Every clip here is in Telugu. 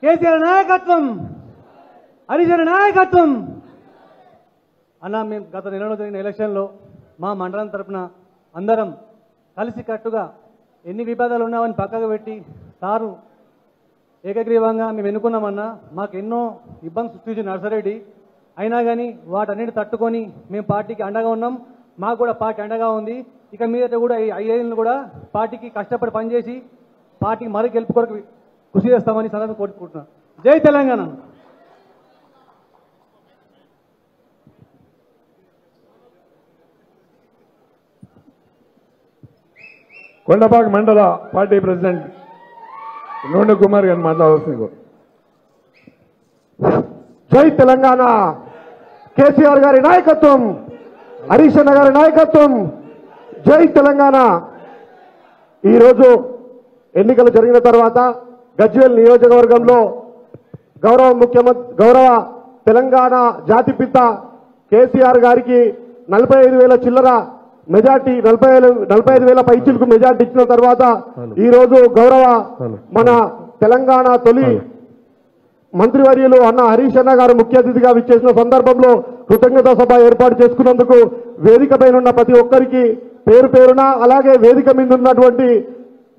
కేసీఆర్ నాయకత్వం, హరీశ్వర నాయకత్వం అన్న. మేము గత నెలలో జరిగిన ఎలక్షన్లో మా మండలం తరఫున అందరం కలిసి కట్టుగా ఎన్ని విభేదాలు ఉన్నామని పక్కకు పెట్టి సారు ఏకగ్రీవంగా మేము ఎన్నుకున్నామన్నా. మాకు ఎన్నో ఇబ్బందులు సృష్టించిన నర్సరెడ్డి, అయినా కానీ వాటన్నిటి తట్టుకొని మేము పార్టీకి అండగా ఉన్నాం. మాకు కూడా పార్టీ అండగా ఉంది. ఇక మీదట కూడా ఈ 5 ఏళ్ళను కూడా పార్టీకి కష్టపడి పనిచేసి పార్టీకి మరీ గెలుపు కొరకు కృషి చేస్తామని సందర్భంగా కోరుకుంటున్నాను. జై తెలంగాణ. కొండపాక మండల పార్టీ ప్రెసిడెంట్ నూనె కుమార్ గారిని మాట్లాడవలసింది. జై తెలంగాణ. కేసీఆర్ గారి నాయకత్వం, హరీష్ అన్న గారి నాయకత్వం. జై తెలంగాణ. ఈరోజు ఎన్నికలు జరిగిన తర్వాత గజ్వేల్ నియోజకవర్గంలో గౌరవ తెలంగాణ జాతిపిత కేసీఆర్ గారికి 45,000 చిల్లర మెజార్టీ, 45,000 పైచిలకు మెజార్టీ ఇచ్చిన తర్వాత ఈరోజు గౌరవ మన తెలంగాణ తొలి మంత్రివర్యులు అన్న హరీష్ అన్న గారు ముఖ్య అతిథిగా విచ్చేసిన సందర్భంలో కృతజ్ఞతా సభ ఏర్పాటు చేసుకున్నందుకు వేదిక పైన ఉన్న ప్రతి ఒక్కరికి పేరు పేరున, అలాగే వేదిక మీద ఉన్నటువంటి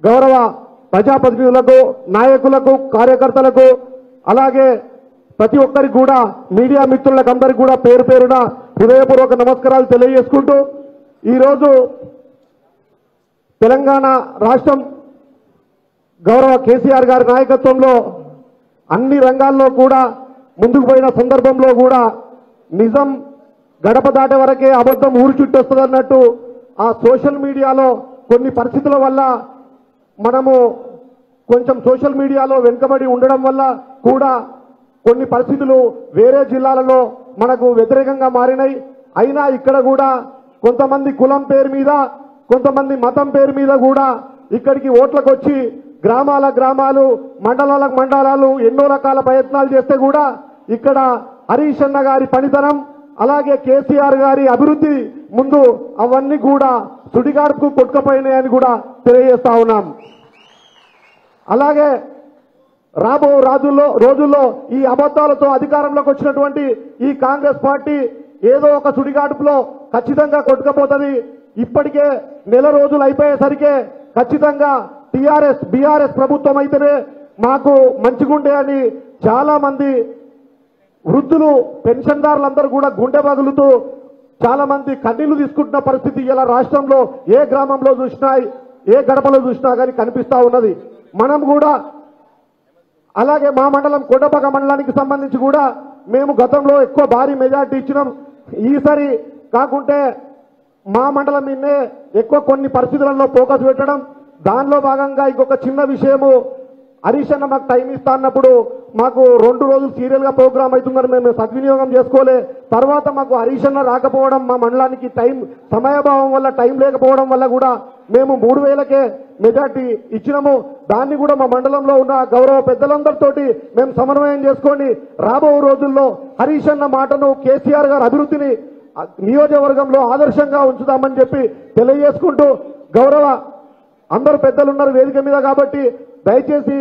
గౌరవ ప్రజాప్రతినిధులకు, నాయకులకు, కార్యకర్తలకు, అలాగే ప్రతి ఒక్కరికి కూడా మీడియా మిత్రులకు అందరికీ కూడా పేరు పేరున హృదయపూర్వక నమస్కారాలు తెలియజేసుకుంటూ, ఈరోజు తెలంగాణ రాష్ట్రం గౌరవ కేసీఆర్ గారి నాయకత్వంలో అన్ని రంగాల్లో కూడా ముందుకు పోయిన సందర్భంలో కూడా నిజం గడప దాటే వరకే అబద్ధం ఊరు చుట్టూ వస్తుందన్నట్టు ఆ సోషల్ మీడియాలో కొన్ని పరిస్థితుల వల్ల మనము కొంచెం సోషల్ మీడియాలో వెనుకబడి ఉండడం వల్ల కూడా కొన్ని పరిస్థితులు వేరే జిల్లాలలో మనకు వ్యతిరేకంగా మారినాయి. అయినా ఇక్కడ కూడా కొంతమంది కులం పేరు మీద, కొంతమంది మతం పేరు మీద కూడా ఇక్కడికి ఓట్లకు వచ్చి గ్రామాలు, మండలాలు ఎన్నో రకాల ప్రయత్నాలు చేస్తే కూడా ఇక్కడ హరీష్ అన్న గారి పనితనం, అలాగే కేసీఆర్ గారి అభివృద్ధి ముందు అవన్నీ కూడా సుడిగాడుకు కొట్టుకుపోయినాయని కూడా తెలియజేస్తా ఉన్నాం. అలాగే రాబో రోజుల్లో ఈ అబద్ధాలతో అధికారంలోకి వచ్చినటువంటి ఈ కాంగ్రెస్ పార్టీ ఏదో ఒక సుడిగాడుపులో ఖచ్చితంగా కొట్టుకుపోతుంది. ఇప్పటికే నెల రోజులు అయిపోయేసరికే ఖచ్చితంగా బీఆర్ఎస్ ప్రభుత్వం అయితేనే మాకు మంచిగుండే అని చాలా మంది వృద్ధులు, పెన్షన్దారులందరూ కూడా గుండె పగులుతూ చాలా మంది కన్నీళ్లు తీసుకుంటున్న పరిస్థితి ఇలా రాష్ట్రంలో ఏ గ్రామంలో చూసినా, ఏ గడపలో చూసినా కానీ కనిపిస్తా ఉన్నది. మనం కూడా అలాగే మా మండలం కొండపాక మండలానికి సంబంధించి కూడా మేము గతంలో ఎక్కువ భారీ మెజార్టీ ఇచ్చినాం. ఈసారి కాకుంటే మా మండలం నిన్నే ఎక్కువ కొన్ని పరిస్థితులలో ఫోకస్ పెట్టడం, దానిలో భాగంగా ఇంకొక చిన్న విషయము, హరీష్ అన్న మాకు టైం ఇస్తా అన్నప్పుడు మాకు 2 రోజులు సీరియల్ గా ప్రోగ్రామ్ అవుతుందని మేము సద్వినియోగం చేసుకోలే. తర్వాత మాకు హరీష్ అన్న రాకపోవడం, మా మండలానికి సమయభావం వల్ల టైం లేకపోవడం వల్ల కూడా మేము 3,000కే మెజార్టీ ఇచ్చినాము. దాన్ని కూడా మా మండలంలో ఉన్న గౌరవ పెద్దలందరితోటి మేము సమన్వయం చేసుకొని రాబో రోజుల్లో హరీష్ అన్న మాటను, కేసీఆర్ గారి అభివృద్ధిని నియోజకవర్గంలో ఆదర్శంగా ఉంచుదామని చెప్పి తెలియజేసుకుంటూ, గౌరవ అందరూ పెద్దలు ఉన్నారు వేదిక మీద కాబట్టి దయచేసి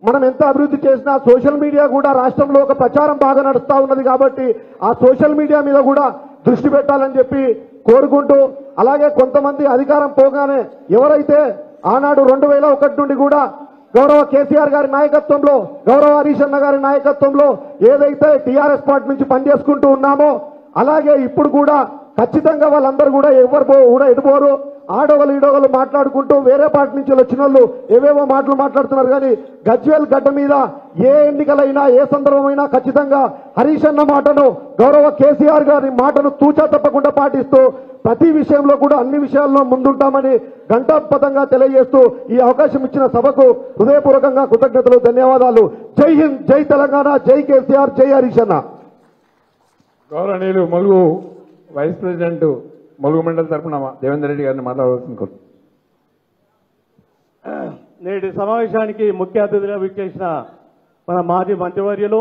మనం ఎంత అభివృద్ధి చేసినా సోషల్ మీడియా కూడా రాష్ట్రంలో ఒక ప్రచారం బాగా నడుస్తూ ఉన్నది కాబట్టి ఆ సోషల్ మీడియా మీద కూడా దృష్టి పెట్టాలని చెప్పి కోరుకుంటూ, అలాగే కొంతమంది అధికారం పోగానే ఎవరైతే ఆనాడు 2001 నుండి కూడా గౌరవ కేసీఆర్ గారి నాయకత్వంలో, గౌరవ హరీష్ అన్న గారి నాయకత్వంలో ఏదైతే టీఆర్ఎస్ పార్టీ నుంచి పనిచేసుకుంటూ ఉన్నామో అలాగే ఇప్పుడు కూడా ఖచ్చితంగా వాళ్ళందరూ కూడా ఎవరు కూడా ఎటుపోరు. ఆడోగలు ఈడోగలు మాట్లాడుకుంటూ వేరే పార్టీ నుంచి వచ్చిన వాళ్ళు ఏవేవో మాటలు మాట్లాడుతున్నారు. కానీ గజ్వేల్ గడ్డ మీద ఏ ఎన్నికలైనా, ఏ సందర్భమైనా ఖచ్చితంగా హరీష్ అన్న మాటను, గౌరవ కేసీఆర్ గారి మాటను తూచా తప్పకుండా పాటిస్తూ ప్రతి విషయంలో కూడా అన్ని విషయాల్లో ముందుంటామని ఘంటాపథంగా తెలియజేస్తూ ఈ అవకాశం ఇచ్చిన సభకు హృదయపూర్వకంగా కృతజ్ఞతలు, ధన్యవాదాలు. జై హింద్, జై తెలంగాణ, జై కేసీఆర్, జై హరీష్ అన్న. గౌరవనీయులు ములుగు వైస్ ప్రెసిడెంట్ ములుగు మండలి తరఫున దేవేందర్ రెడ్డి గారిని మాట్లాడవలసింది. నేటి సమావేశానికి ముఖ్య అతిథిగా విచ్చేసిన మన మాజీ మంత్రివర్యులు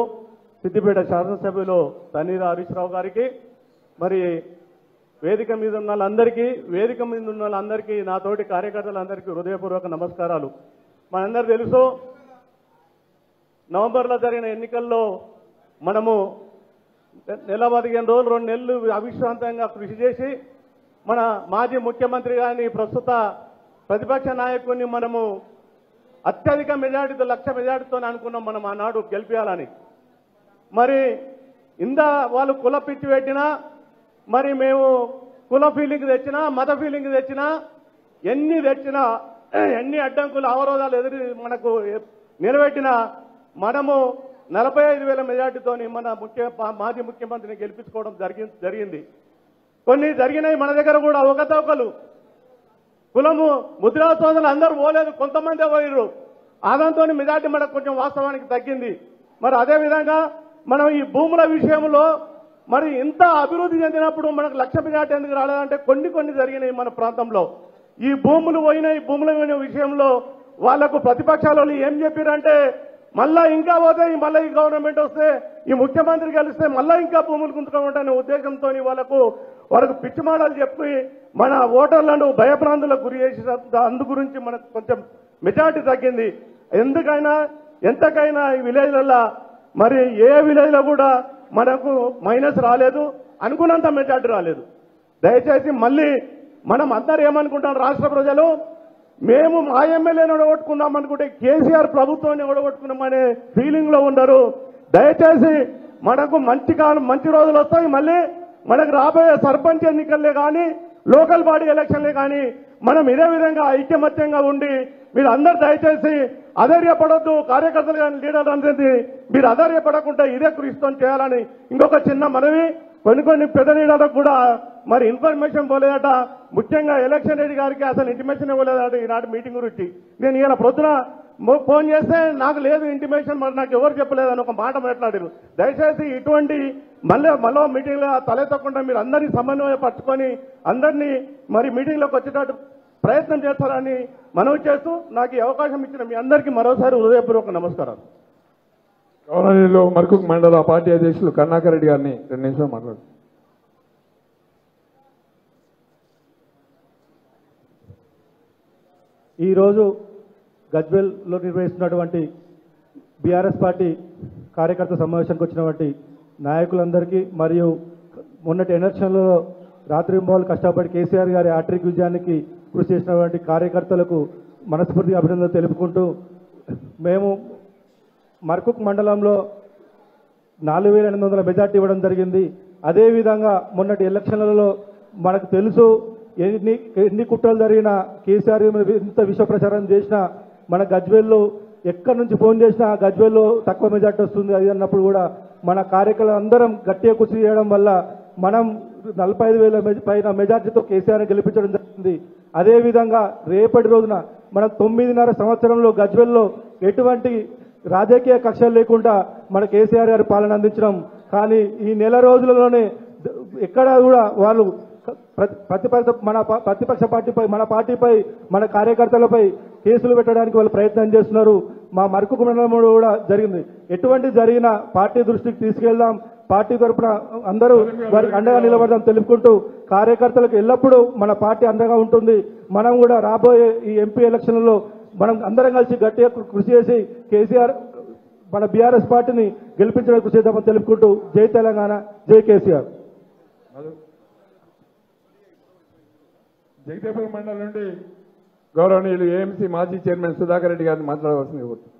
సిద్దిపేట శాసనసభ్యులు తన్నీరు హరీష్ రావు గారికి, మరి వేదిక మీద ఉన్న వాళ్ళందరికీ, నాతోటి కార్యకర్తలందరికీ హృదయపూర్వక నమస్కారాలు. మనందరూ తెలుసు, నవంబర్లో జరిగిన ఎన్నికల్లో మనము నెల 15 రోజులు 2 నెలలు అవిశ్రాంతంగా కృషి చేసి మన మాజీ ముఖ్యమంత్రి గారిని ప్రస్తుత ప్రతిపక్ష నాయకుడిని మనము అత్యధిక మెజార్టీతో 1,00,000 మెజార్టీతో అనుకున్నాం మనం ఆనాడు గెలిపించాలని. మరి వాళ్ళు కుల పిచ్చి పెట్టినా, మరి మేము కుల ఫీలింగ్ తెచ్చినా, మత ఫీలింగ్ తెచ్చినా, ఎన్ని అడ్డంకులు అవరోధాలు మనకు నిలబెట్టినా మనము 45,000 మెజార్టీతోని మన మాజీ ముఖ్యమంత్రిని గెలిపించుకోవడం జరిగింది. కొన్ని జరిగినాయి మన దగ్గర కూడా అవకతవకలు. కులము ముద్రా సోదరులు అందరూ పోలేదు, కొంతమంది పోయిర్రు. ఆదాంతో మెజార్టీ మనకు కొంచెం వాస్తవానికి తగ్గింది. మరి అదేవిధంగా మనం ఈ భూముల విషయంలో మరి ఇంత అభివృద్ధి చెందినప్పుడు మనకు 1,00,000 మెజార్టీ ఎందుకు రాలేదంటే కొన్ని జరిగినాయి మన ప్రాంతంలో. ఈ భూముల పోయిన విషయంలో వాళ్లకు ప్రతిపక్షాలు ఏం చెప్పారంటే, మళ్ళా ఇంకా పోతే మళ్ళీ ఈ గవర్నమెంట్ వస్తే, ఈ ముఖ్యమంత్రి గెలిస్తే మళ్ళా ఇంకా భూములు గుంజుకోమంటనే ఉద్దేశంతో వాళ్ళకు పిచ్చి మాటలు చెప్పి మన ఓటర్లను భయభ్రాంతులకు గురి చేసిన అందు గురించి మనకు కొంచెం మెజార్టీ తగ్గింది. ఎంతకైనా ఈ విలేజ్లలో మరి ఏ విలేజ్లో కూడా మనకు మైనస్ రాలేదు, అనుకున్నంత మెజార్టీ రాలేదు. దయచేసి మళ్ళీ మనం అందరూ ఏమనుకుంటాం, రాష్ట్ర ప్రజలు మేము మా ఎమ్మెల్యేని ఓడగొట్టుకుందాం అనుకుంటే కేసీఆర్ ప్రభుత్వాన్ని ఓడగొట్టుకున్నామనే ఫీలింగ్ లో ఉండరు. దయచేసి మనకు మంచి రోజులు వస్తాయి. మళ్ళీ మనకు రాబోయే సర్పంచ్ ఎన్నికలే కానీ, లోకల్ బాడీ ఎలక్షన్లే కానీ మనం ఇదే విధంగా ఐకమత్యంగా ఉండి మీరు అందరు దయచేసి అధైర్యపడొద్దు. కార్యకర్తలు కానీ లీడర్లు అనేది మీరు అధైర్యపడకుండా ఇదే కృషితో చేయాలని ఇంకొక చిన్న మనవి. కొన్ని పెద్ద లీడర్లకు కూడా మరి ఇన్ఫర్మేషన్ పోలేదట. ముఖ్యంగా ఎలక్షన్ రెడ్డి గారికి అసలు ఇంటిమేషన్ ఇవ్వలేదట ఈనాటి మీటింగ్ గురించి. నేను ఇలా ప్రొద్దున ఫోన్ చేస్తే నాకు లేదు ఇంటిమేషన్, మరి నాకు ఎవరు చెప్పలేదని ఒక మాట మాట్లాడారు. దయచేసి ఇటువంటి మళ్ళీ మీటింగ్లో తలెత్తకుండా మీరు అందరినీ సమన్వయపరచుకొని అందరినీ మరి మీటింగ్లోకి వచ్చేటట్టు ప్రయత్నం చేస్తారని మనవి చేస్తూ నాకు ఈ అవకాశం ఇచ్చిన మీ అందరికీ మరోసారి హృదయపూర్వక నమస్కారాలు. గౌరవనీయులు మర్కుక్ మండల పార్టీ అధ్యక్షులు కరుణాకర్ రెడ్డి గారిని 2 నిమిషాలు మాట్లాడు. ఈరోజు గజ్వేల్లో నిర్వహిస్తున్నటువంటి బీఆర్ఎస్ పార్టీ కార్యకర్త సమావేశానికి వచ్చినటువంటి నాయకులందరికీ మరియు మొన్నటి ఎలక్షన్లలో రాత్రింబవళ్ళు కష్టపడి కేసీఆర్ గారి ఆట్రిక్ విజయానికి కృషి చేసినటువంటి కార్యకర్తలకు మనస్ఫూర్తిగా అభినందనలు తెలుపుకుంటూ, మేము మర్కుక్ మండలంలో 4,800 మెజార్టీ ఇవ్వడం జరిగింది. అదేవిధంగా మొన్నటి ఎలక్షన్లలో మనకు తెలుసు ఎన్ని కుట్రలు జరిగినా, కేసీఆర్ ఎంత విష ప్రచారం చేసినా, మన గజ్వేల్లో ఎక్కడి నుంచి ఫోన్ చేసినా గజ్వేల్లో తక్కువ మెజార్టీ వస్తుంది అది అన్నప్పుడు కూడా మన కార్యకర్తలు అందరం గట్టిగా కృషి చేయడం వల్ల మనం 45,000 పైన మెజార్టీతో కేసీఆర్ని గెలిపించడం జరిగింది. అదేవిధంగా రేపటి రోజున మనం 9.5 సంవత్సరంలో గజ్వేల్లో ఎటువంటి రాజకీయ కక్షలు లేకుండా మన కేసీఆర్ గారి పాలన అందించడం. కానీ ఈ నెల రోజులలోనే ఎక్కడ కూడా వాళ్ళు ప్రతిపక్ష పార్టీపై, మన పార్టీపై, మన కార్యకర్తలపై కేసులు పెట్టడానికి వాళ్ళు ప్రయత్నం చేస్తున్నారు. మా మర్కుక్ మండలంలో కూడా జరిగింది. ఎటువంటి జరిగినా పార్టీ దృష్టికి తీసుకెళ్దాం, పార్టీ తరఫున అందరూ వారికి అండగా నిలబడదాం తెలుపుకుంటూ, కార్యకర్తలకు ఎల్లప్పుడూ మన పార్టీ అండగా ఉంటుంది. మనం కూడా రాబోయే ఈ ఎంపీ ఎలక్షన్లలో మనం అందరం కలిసి గట్టిగా కృషి చేసి కేసీఆర్ మన బీఆర్ఎస్ పార్టీని గెలిపించడానికి కృషి చేద్దామని తెలుపుకుంటూ, జై తెలంగాణ, జై కేసీఆర్. జగదేపూర్ మండలం నుండి గౌరవనీయులు ఏఎంసీ మాజీ చైర్మన్ సుధాకర్ రెడ్డి గారిని మాట్లాడవలసింది కోరుతున్నాను.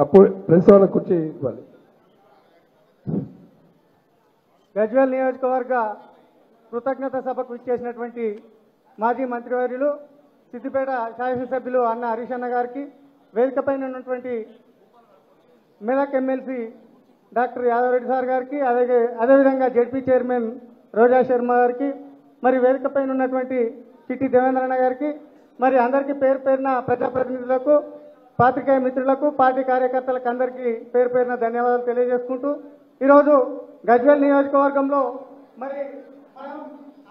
అప్పుడు ప్రెస్ వాళ్ళ కుర్చీ ఇవ్వాలి. గజ్వేల్ నియోజకవర్గ కృతజ్ఞత సభకు ఇచ్చేసినటువంటి మాజీ మంత్రివర్యులు సిద్దిపేట శాసనసభ్యులు అన్న హరీష్ అన్న గారికి, వేదికపైన ఉన్నటువంటి Medak MLC doctor Yadava Reddy sir గారికి, అదేవిధంగా జెడ్పీ చైర్మన్ రోజా శర్మ గారికి, మరి వేదికపైన ఉన్నటువంటి చిట్టి దేవేంద్రన్న గారికి, మరి అందరికీ పేరు పేరున ప్రజాప్రతినిధులకు, పాత్రికేయ మిత్రులకు, పార్టీ కార్యకర్తలకు అందరికీ పేరు పేరున ధన్యవాదాలు తెలియజేసుకుంటూ, ఈరోజు గజ్వేల్ నియోజకవర్గంలో మరి మనం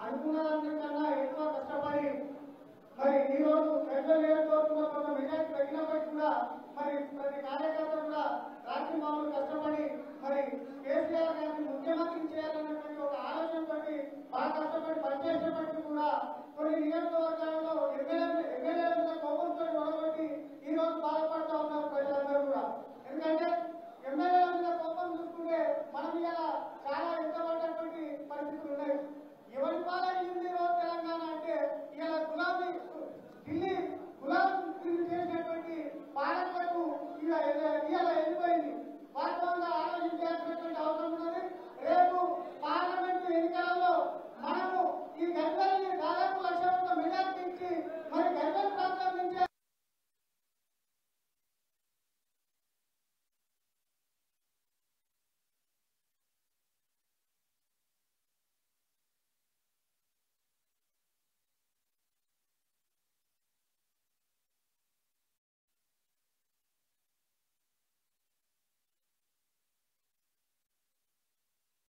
అనుకున్న దానికన్నా ఎక్కువ